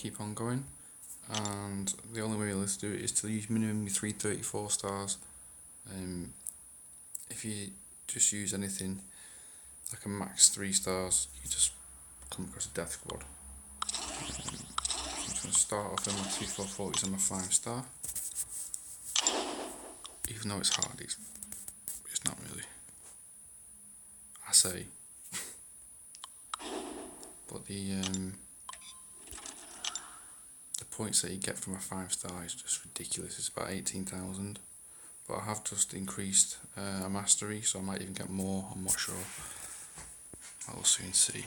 keep on going, and the only way to do it is to use minimum 334 stars. If you just use anything like a max 3 stars, you just come across a death squad. I'm just going to start off with my 2440s and my 5 star. Even though it's hard, it's not really. I say. But the points that you get from a 5 star is just ridiculous. It's about 18,000. But I have just increased a mastery, so I might even get more. I'm not sure. I will soon see.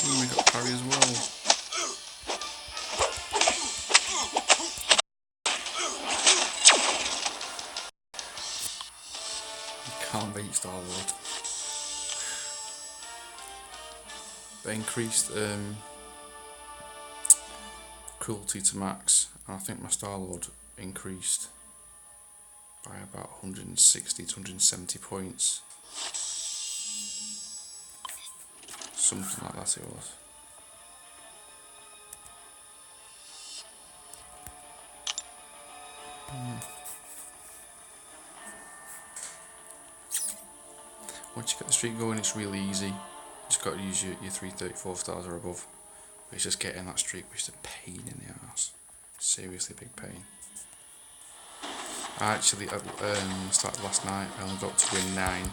Ooh, we got parry as well. Can't beat Star-Lord. They increased cruelty to max, and I think my Star-Lord increased by about 160 to 170 points. Something like that it was. Once you get the streak going, it's really easy. You just got to use your 334 stars or above. But it's just getting that streak, which is a pain in the ass. Seriously big pain. I actually started last night. I only got to win 9,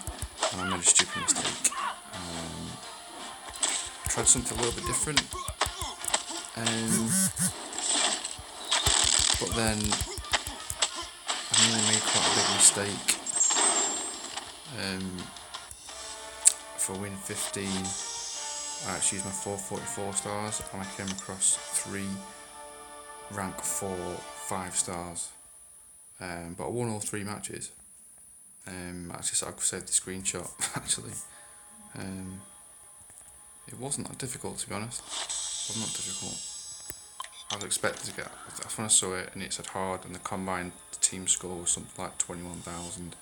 and I made a stupid mistake. I tried something a little bit different, but then I nearly made quite a big mistake. For win 15, I actually used my 444 stars, and I came across 3 rank 4 5 stars. But I won all 3 matches. Actually, I could save the screenshot. Actually, it wasn't that difficult, to be honest. It wasn't that difficult. I was expecting to get. That's when I saw it, and it said hard, and the combined team score was something like 21,000.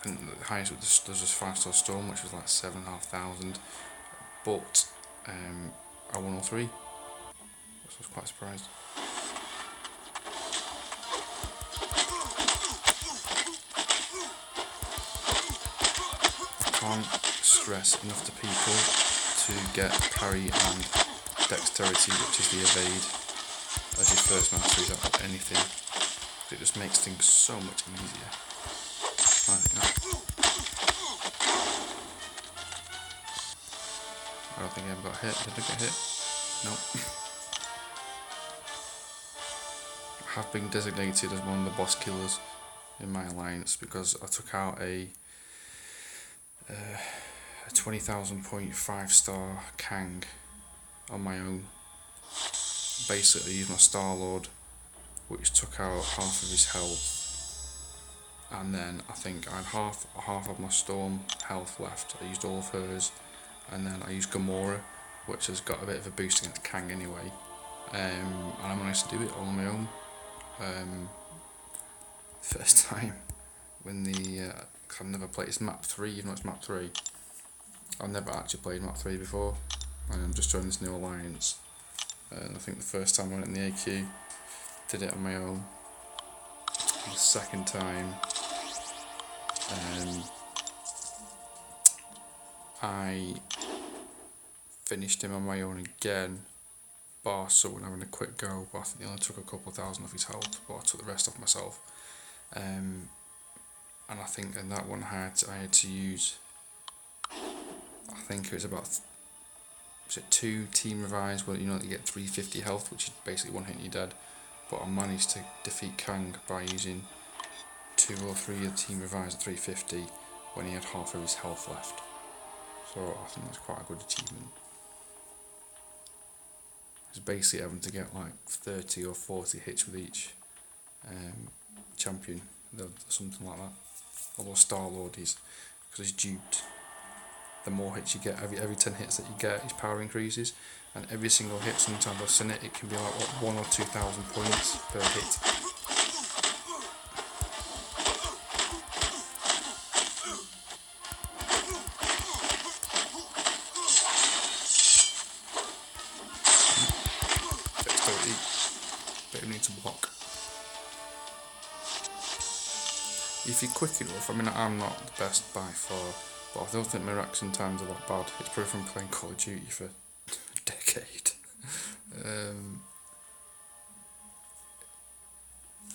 And the highest was just 5-star Storm, which was like 7,500. But I won all 3, so I was quite surprised. Can't stress enough to people to get parry and dexterity, which is the evade, as your first mastery of anything. It just makes things so much easier. I don't think I ever got hit. Did I get hit? Nope. I have been designated as one of the boss killers in my alliance because I took out a 20,000 point 5-star Kang on my own. Basically used my Star-Lord, which took out half of his health, and then I think I had half of my Storm health left. I used all of hers, and then I used Gamora, which has got a bit of a boost against Kang anyway, and I managed to do it all on my own. First time when cause I've never played, it's map 3, even though it's map 3. I've never actually played map 3 before, and I'm just joining this new alliance. And I think the first time I went in the AQ, did it on my own. The second time, I finished him on my own again, bar someone having a quick go, but I think he only took a couple of thousand off his health, but I took the rest off myself. And I think in that one I had to use, I think it was about 2 team revives where you get 350 health, which is basically 1 hit and you're dead. But I managed to defeat Kang by using 2 or 3 of the team revives at 350 when he had half of his health left. So I think that's quite a good achievement. It's basically having to get like 30 or 40 hits with each champion, something like that. Although Star-Lord is, because he's duped. The more hits you get, every 10 hits that you get, his power increases, and every single hit, sometimes I've seen it can be like 1,000 or 2,000 points per hit. if you're quick enough, I mean, I'm not the best by far, but I don't think my reaction time's a lot bad. It's probably from playing Call of Duty for a decade.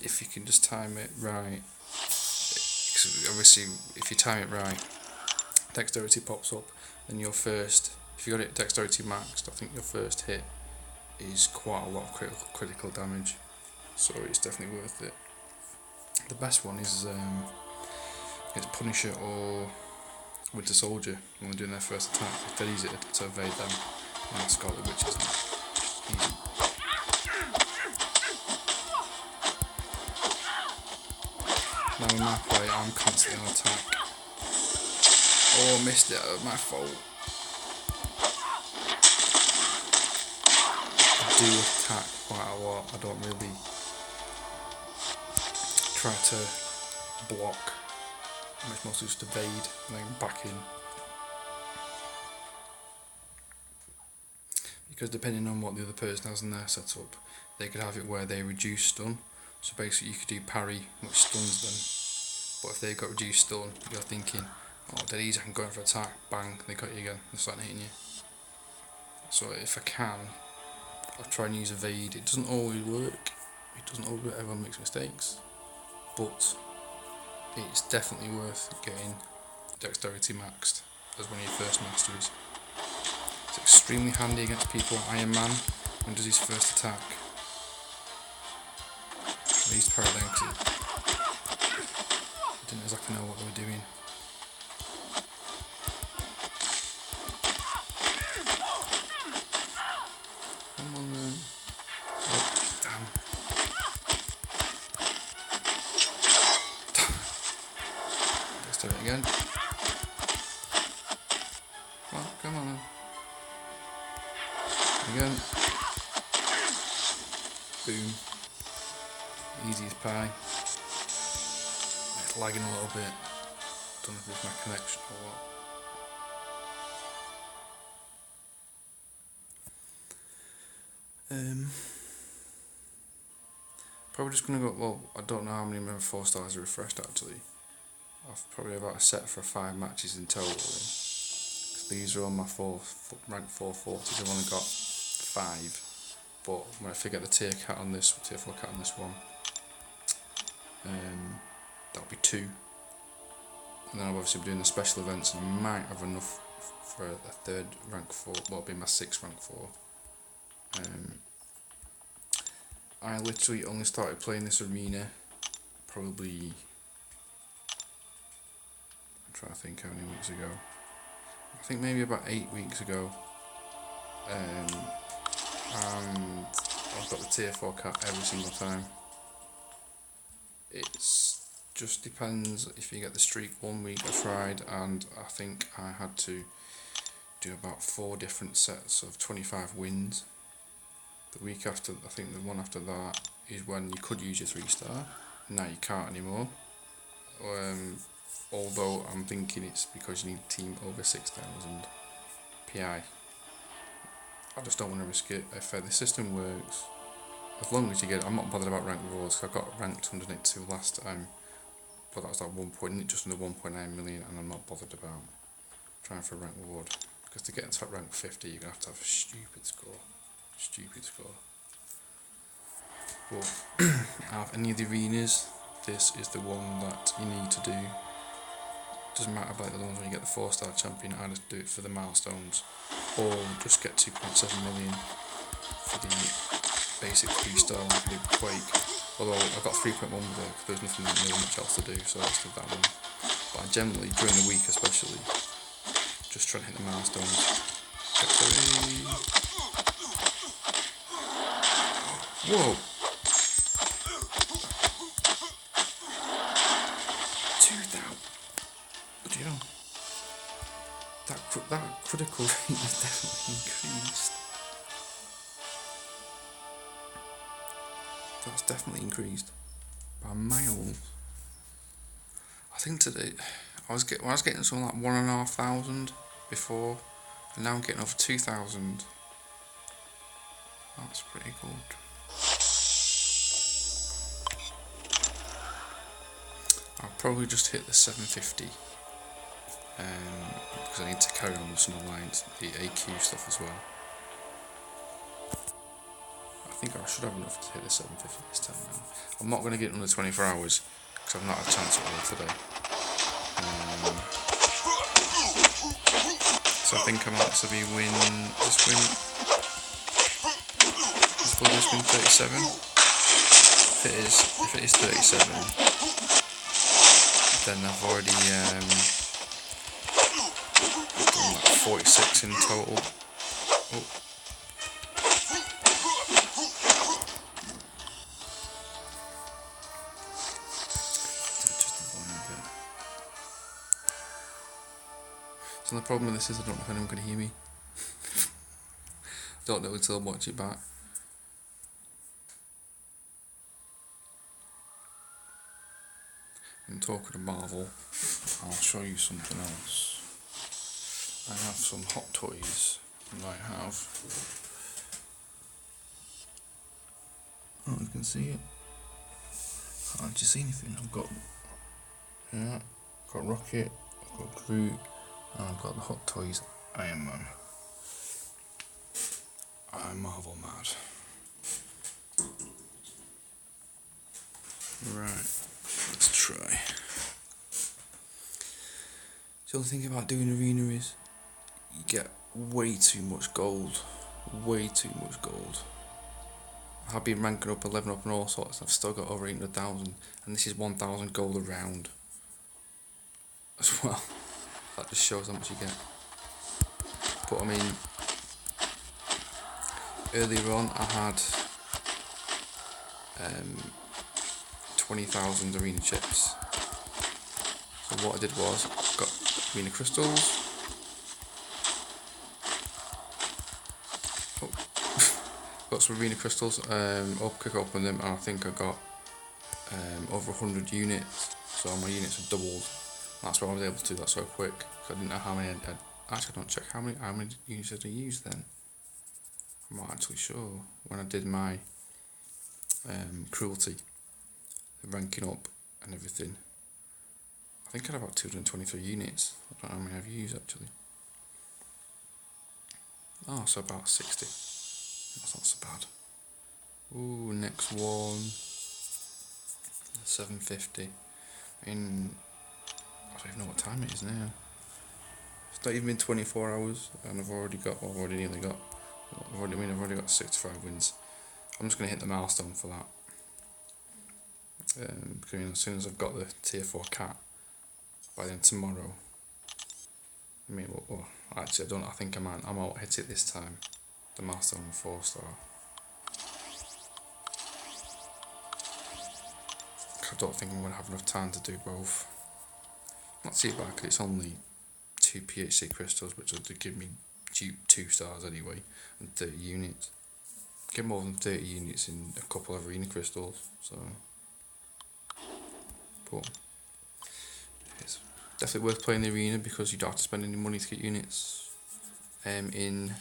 If you can just time it right, 'cause obviously if you time it right, dexterity pops up, then your first, if you got it dexterity maxed, I think your first hit is quite a lot of critical damage, so it's definitely worth it. The best one is it's Punisher or Winter Soldier when they're doing their first attack. It's dead easy to evade them, and Scarlet Witch isn't easy. Now in my play, I'm constantly on attack. Oh, missed it, my fault. I do attack quite a lot. I don't really try to block. It's mostly just evade and then back in. Because depending on what the other person has in their setup, they could have it where they reduce stun. So basically you could do parry, which stuns them. But if they've got reduced stun, you're thinking, oh, dead easy, I can go in for attack, bang, they got you again, they're starting hitting you. So if I can, I'll try and use evade. It doesn't always work, it doesn't always work, everyone makes mistakes. But it's definitely worth getting dexterity maxed as one of your first masteries. It's extremely handy against people like Iron Man when he does his first attack. These paralenks, I didn't exactly know what they were doing. Come on then. Oh, damn. Let's do it again. Well, come on then. Again. Boom. Easy as pie. It's lagging a little bit. Don't know if it's my connection or what. Probably just gonna go. Well, I don't know how many of my 4 stars are refreshed actually. I've probably about a set for 5 matches in total. Because these are on my rank 440s. I've only got 5. But when I forget the tier 4 cat on this one, that'll be 2. And then I'll obviously be doing the special events, and I might have enough for a 3rd rank 4. Well, it'll be my 6th rank 4. I literally only started playing this arena probably, I'm trying to think how many weeks ago. I think maybe about 8 weeks ago. And I've got the tier 4 cat every single time. It's just depends if you get the streak. One week I tried, and I think I had to do about 4 different sets of 25 wins. The week after, I think the one after that is when you could use your 3-star. Now you can't anymore. Although I'm thinking it's because you need a team over 6,000 PI. I just don't want to risk it. If the system works, as long as you get it, I'm not bothered about rank rewards, because I got ranked 182 last time, but that was like just under 1.9 million, and I'm not bothered about trying for a rank reward, because to get into that rank 50 you're going to have a stupid score. But out of any of the arenas, this is the one that you need to do. Doesn't matter about the ones when you get the 4-star champion, I just do it for the milestones, or just get 2.7 million for the basic 3-star one for the Quake. Although I got 3.1 with it because there's nothing really much else to do, so I just did that one. But I generally, during the week especially, just try to hit the milestones. Whoa! 2,000. You know, that critical rate is definitely increased. That's definitely increased by miles. I think today I was getting something like 1,500 before, and now I'm getting over 2,000. That's pretty good. I'll probably just hit the 750 because I need to carry on with some alliance, the AQ stuff as well. I think I should have enough to hit the 750 this time now. I'm not going to get under 24 hours because I've not had a chance at all today. So I think I might actually win this win. Will this win 37? If it is 37, then I've already done like 46 in total. Oh. So the problem with this is I don't know if anyone can hear me. Don't know until I watch it back. And talking of Marvel, I'll show you something else. I have some hot toys that I have. Oh, you can see it. Can't you see anything? I've got Rocket, I've got Groot, and I've got the hot toys Iron Man. I'm Marvel mad. Right, let's try. The only thing about doing arena is you get way too much gold. Way too much gold. I've been ranking up, 11 up and all sorts, I've still got over 800,000, and this is 1,000 gold a round as well. That just shows how much you get. But I mean, earlier on I had 20,000 arena chips. So what I did was, got arena crystals. Oh. Got some arena crystals, quick open them, and I think I got over 100 units, so my units have doubled. That's why I was able to do that so quick, because I didn't know how many I'd actually, don't check how many units did I use then. I'm not actually sure. When I did my cruelty, the ranking up and everything, I think I had about 223 units. I don't know how many I've used actually. Oh, so about 60. That's not so bad. Ooh, next one. 750. I don't even know what time it is now. It's not even been 24 hours, and I've already got 65 wins. I'm just gonna hit the milestone for that. Because as soon as I've got the tier 4 cat, by then tomorrow. I mean, well, actually, I think I might hit it this time. The milestone 4-star. I don't think I'm gonna have enough time to do both. Not too bad, because it's only 2 PHC crystals, which will give me 2 stars anyway, and 30 units. Get more than 30 units in a couple of arena crystals, so. But it's definitely worth playing the arena because you don't have to spend any money to get units. In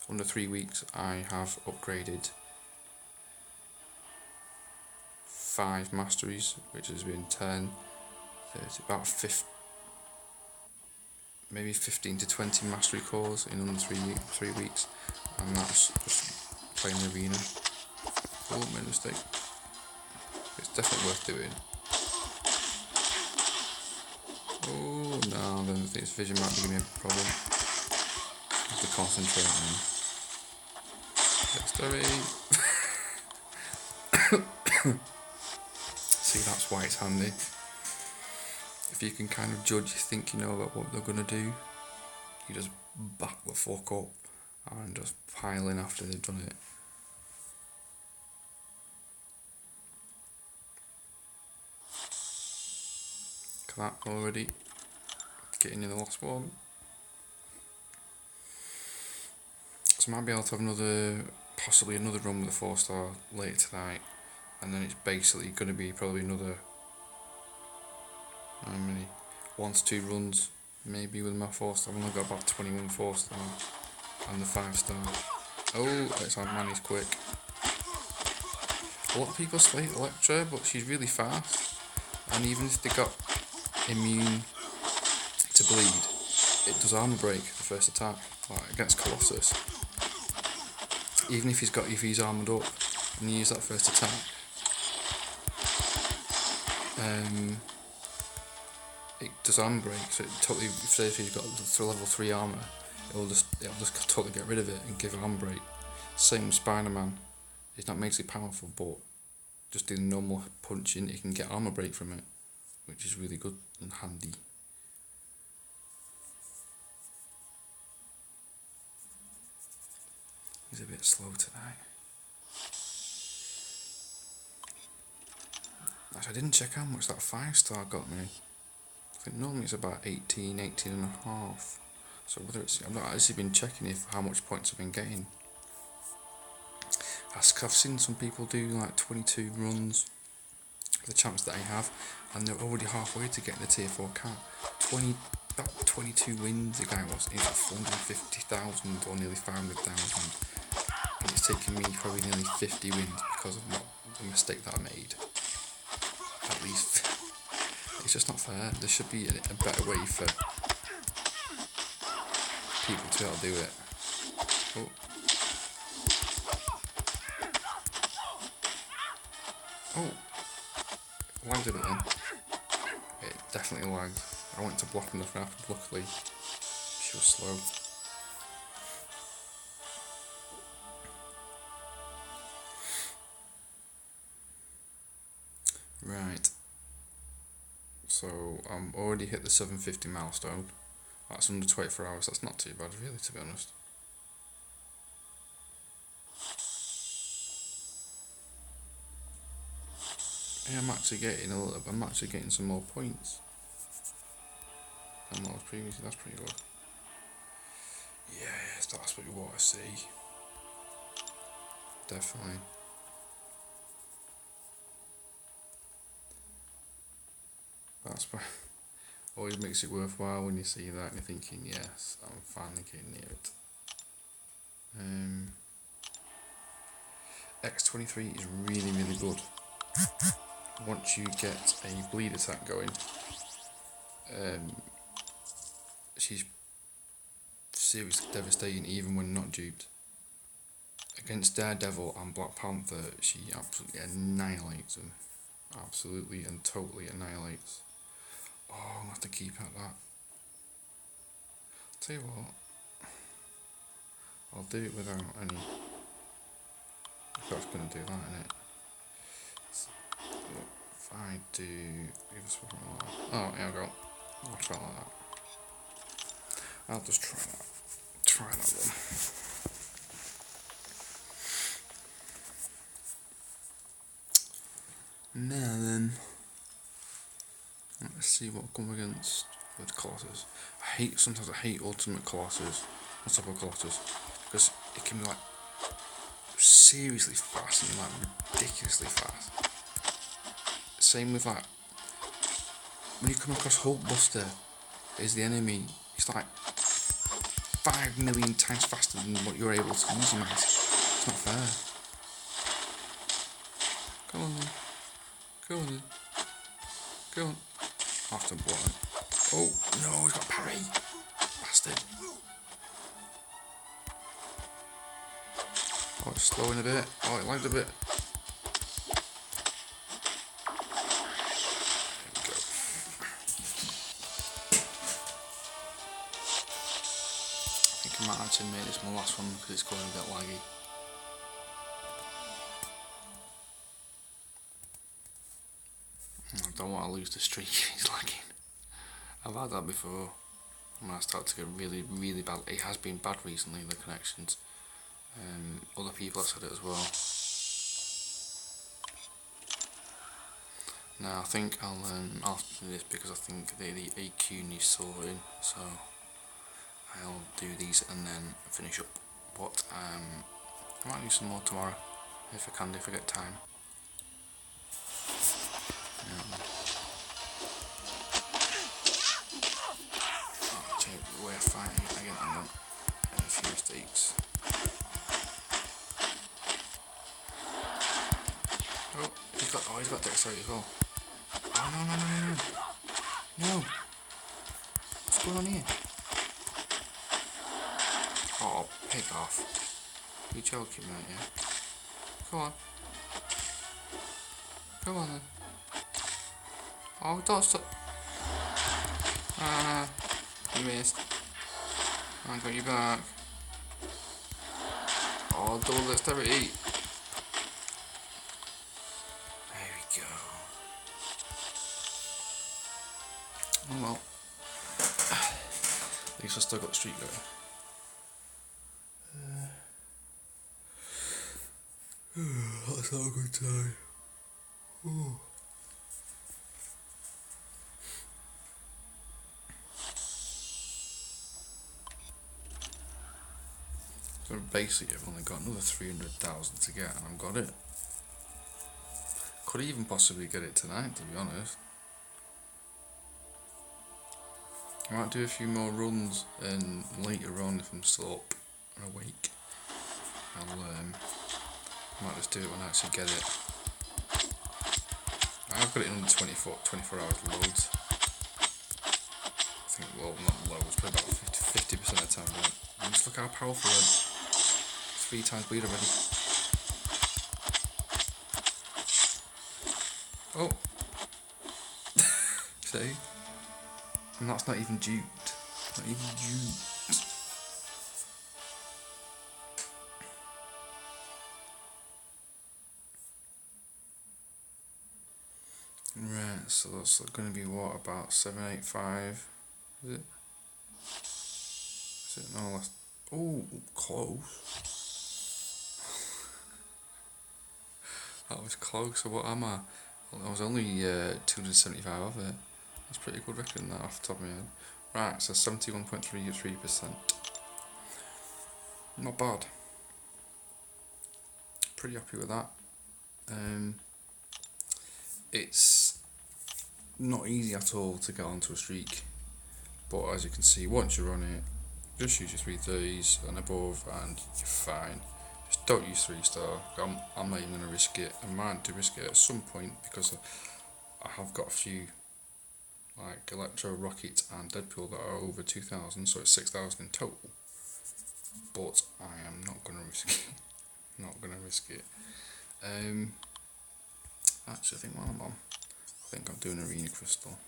under 3 weeks, I have upgraded 5 masteries, which has been 10, 30, about 50, maybe 15 to 20 mastery cores in under 3 weeks, and that's just playing the arena. Oh, made a mistake. It's definitely worth doing. Oh no, then this vision might be giving me a problem. I have to concentrate on dexterity. See, that's why it's handy. If you can kind of judge, you think you know about what they're gonna do, you just back the fuck up and just pile in after they've done it. That already. Getting in the last one. So I might be able to have possibly another run with the 4-star later tonight, and then it's basically going to be probably another, how many, 1 to 2 runs maybe with my 4-star. I've only got about 21 4-star and the 5-star. Oh, it's on man, he's quick. A lot of people slate Electra, but she's really fast. and even if they got immune to bleed, it does armor break the first attack, like against Colossus. Even if he's armored up and you use that first attack, it does armor break. So it totally, say if he's got level 3 armor, it'll just totally get rid of it and give armor break. Same with Spider-Man. He's not majorly powerful, but just doing normal punching, he can get armor break from it, which is really good and handy. He's a bit slow tonight. Actually, I didn't check how much that 5-star got me. I think normally it's about 18 and a half. So whether it's, I've not actually been checking how much points I've been getting. I've seen some people do like 22 runs, the chance that I have, and they're already halfway to getting the tier 4 cap. About 22 wins the guy was, he's at 450,000 or nearly 500,000. And it's taken me probably nearly 50 wins because of the mistake that I made. At least, it's just not fair. There should be a better way for people to be able to do it. Oh. Oh, lagged a bit then. It definitely lagged. I went to block enough now, luckily she was slow. Right, so I'm already hit the 750 milestone. That's under 24 hours, that's not too bad really, to be honest. Yeah, I'm actually getting some more points than what was previously. That's pretty good. Yes, that's what you want to see. Definitely. That's why always makes it worthwhile when you see that and you're thinking, yes, I'm finally getting near it. X23 is really good. Once you get a bleed attack going, she's seriously devastating even when not duped. Against Daredevil and Black Panther, she absolutely annihilates them. Absolutely and totally annihilates. Oh, I'm gonna have to keep at that. Tell you what, I'll do it without any. If I was gonna do that, innit? So, if I do oh, here we go. I'll try like that. I'll just try that. Try that one. Now then, let's see what I come against with Colossus. Sometimes I hate Ultimate Colossus on top of Colossus because it can be like seriously fast and like ridiculously fast. Same with like when you come across Hulkbuster as the enemy, it's like 5 million times faster than what you're able to use him as. It's not fair. Come on then. Go on then. Go on. I'll have to block it. Oh no, he's got parry. Bastard. Oh, it's slowing a bit. Oh, it lagged a bit. There we go. I think I might actually make this my last one because it's going a bit laggy. I don't want to lose the streak if he's lagging. I've had that before. When I start to get really bad. It has been bad recently, the connections. Other people have said it as well. Now I think I'll do this because I think the AQ needs sorting, so I'll do these and then finish up. But I might do some more tomorrow if I can, if I get time. I'll change the way I fight again. I'm done. A few mistakes. Oh, he's got dexterity as well. Oh, no, no, no, no, no. No. What's going on here? Oh, pick off. You're joking, mate, yeah? Come on. Come on, then. Oh, don't stop. Ah, you missed. I got you back. Oh, double dexterity. There we go. Oh well. At least I still got the streak going. That's not a good time. Ooh. So basically I've only got another 300,000 to get and I've got it. Could even possibly get it tonight, to be honest. I might do a few more runs and later on, if I'm still up and awake, I'll might just do it when I actually get it. I've got it in under 24 hours loads. I think, well, not loads, but about 50% of the time. But and just look how powerful I am. 3 times bleed already. Oh! See? And that's not even duped. Not even duped. Right, so that's going to be what, about 785? Is it? Is it? No, that's... Oh, close. That was close. So what am I? Well, I was only 275 of it. That's pretty good reckon that off the top of my head. Right, so 71.33%. Not bad. Pretty happy with that. It's not easy at all to get onto a streak, but as you can see, once you're on it, just use your 330s and above and you're fine. Just don't use 3-star. I'm not even going to risk it. I might do risk it at some point because I have got a few like Electro, Rocket and Deadpool that are over 2,000, so it's 6,000 in total. But I am not going to risk it. Not going to risk it. Actually, I think while I'm on, I think I'm doing Arena Crystal.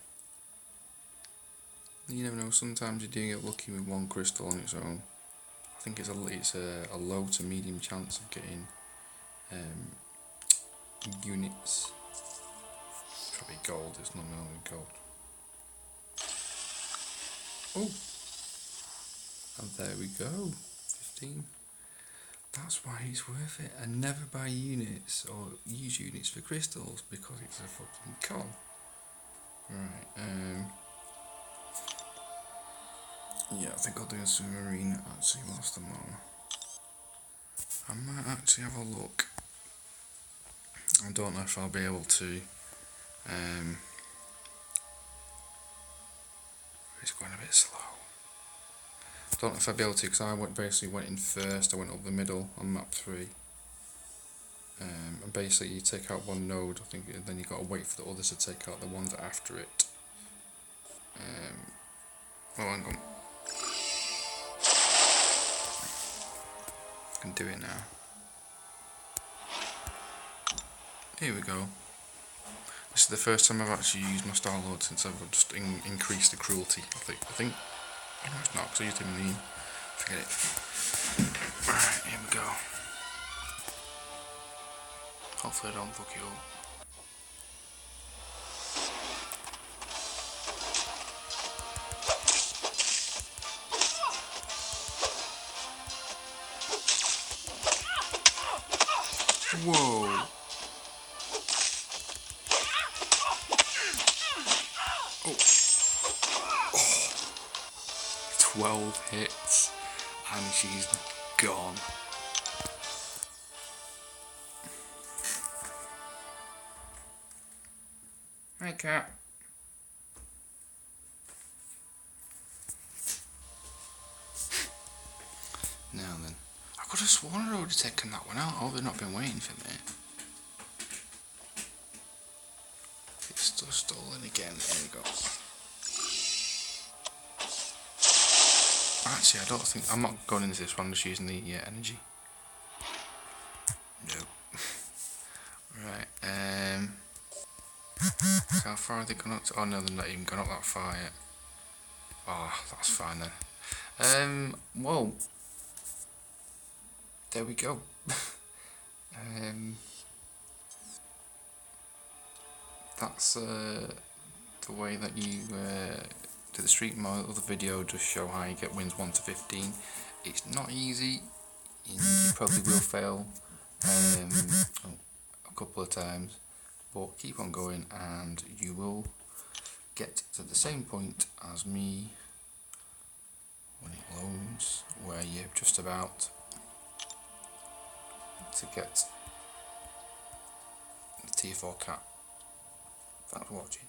You never know, sometimes you do get lucky with one crystal on its own. I think it's a low to medium chance of getting units. Probably gold, it's not normally gold. Oh! And there we go, 15. That's why it's worth it. And never buy units or use units for crystals because it's a fucking con. Right, yeah, I think I'll do a submarine actually whilst I'm on. I might actually have a look. I don't know if I'll be able to. It's going a bit slow. I don't know if I'll be able to because I basically went in first. I went up the middle on map 3. And basically you take out one node, I think, and then you got to wait for the others to take out the ones after it. Oh, hang on. I can do it now. Here we go. This is the first time I've actually used my Star Lord since I've just increased the cruelty. I think. Oh, no, it's not, because I used him in the... Forget it. Alright, here we go. Hopefully I don't fuck you up. Whoa! Oh. 12 hits and she's gone. Hi, cat. Now then, I could have sworn I'd already taken that one out. Oh, they've not been waiting for me. It's Stolen again. Here we go. Actually, I don't think I'm not going into this one. I'm just using the energy. No. Right. So how far are they gone up to? Oh no, they're not even gone up that far yet. Oh, that's fine then. Well, there we go. That's the way that you do the streak. My other video does show how you get wins 1 to 15. It's not easy. You probably will fail a couple of times, but keep on going and you will get to the same point as me when it loads, where you're just about to get the tier 4 cap. Thanks for watching.